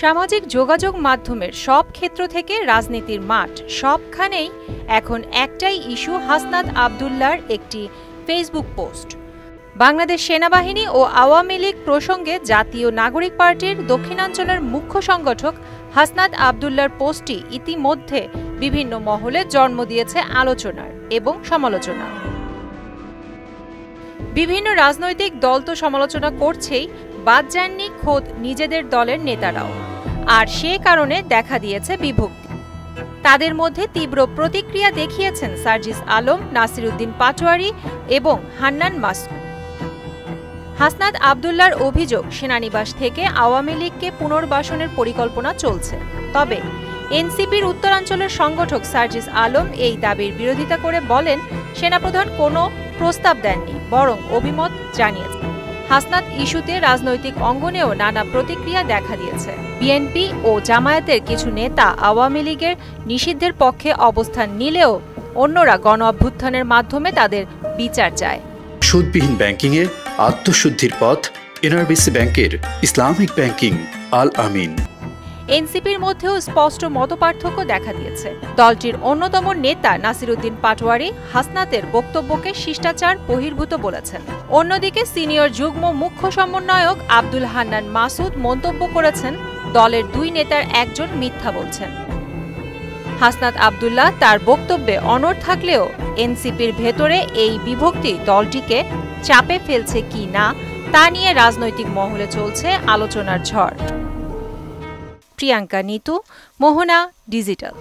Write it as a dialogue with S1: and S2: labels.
S1: সামাজিক যোগাযোগ মাধ্যমের সব ক্ষেত্র থেকে রাজনীতির মাঠ সবখানেই এখন একটাই ইস্যু, হাসনাত আব্দুল্লাহর একটি ফেসবুক পোস্ট। বাংলাদেশ সেনাবাহিনী ও আওয়ামী লীগ প্রসঙ্গে জাতীয় নাগরিক পার্টির দক্ষিণাঞ্চলের মুখ্য সংগঠক হাসনাত আব্দুল্লাহর পোস্টটি ইতিমধ্যে বিভিন্ন মহলে জন্ম দিয়েছে আলোচনার এবং সমালোচনার। বিভিন্ন রাজনৈতিক দল তো সমালোচনা করছেই, বাদ যাননি খোদ নিজেদের দলের নেতারাও। আর সে কারণে দেখা দিয়েছে বিভক্তি। তাদের মধ্যে তীব্র প্রতিক্রিয়া দেখিয়েছেন সার্জিস আলম, নাসির উদ্দিন পাটোয়ারী এবং হান্নান মাসুদ। হাসনাত আব্দুল্লাহর অভিযোগ, সেনানিবাস থেকে আওয়ামী লীগকে পুনর্বাসনের পরিকল্পনা চলছে। তবে এনসিপির উত্তরাঞ্চলের সংগঠক সার্জিস আলম এই দাবির বিরোধিতা করে বলেন, সেনাপ্রধান কোনো প্রস্তাব দেননি, বরং অভিমত জানিয়েছেন। হাসনাত ইস্যুতে রাজনৈতিক অঙ্গনেও নানা প্রতিক্রিয়া দেখা দিয়েছে। বিএনপি ও জামায়াতের কিছু নেতা আওয়ামী লীগের নিষিদ্ধের পক্ষে অবস্থান নিলেও অন্যরা গণ অভ্যুত্থানের মাধ্যমে তাদের বিচার চায়।
S2: সুদবিহীন ব্যাংকিংয়ে আত্মশুদ্ধির পথ, এনআরবিসি ব্যাংকের ইসলামিক ব্যাংকিং আল আমিন।
S1: এনসিপির মধ্যেও স্পষ্ট মতপার্থক্য দেখা দিয়েছে। দলটির অন্যতম নেতা নাসির উদ্দিন পাটোয়ারী হাসনাতের বক্তব্যকে শিষ্টাচার বহির্ভূত বলেছেন। অন্যদিকে সিনিয়র যুগ্ম মুখ্য সমন্বয়ক আব্দুল হান্নান মাসুদ মন্তব্য করেছেন, দলের দুই নেতার একজন মিথ্যা বলছেন। হাসনাত আব্দুল্লাহ তার বক্তব্যে অনড় থাকলেও এনসিপির ভেতরে এই বিভক্তি দলটিকে চাপে ফেলছে কি না তা নিয়ে রাজনৈতিক মহলে চলছে আলোচনার ঝড়। প্রিয়াঙ্কা নিতু, মোহনা ডিজিটাল।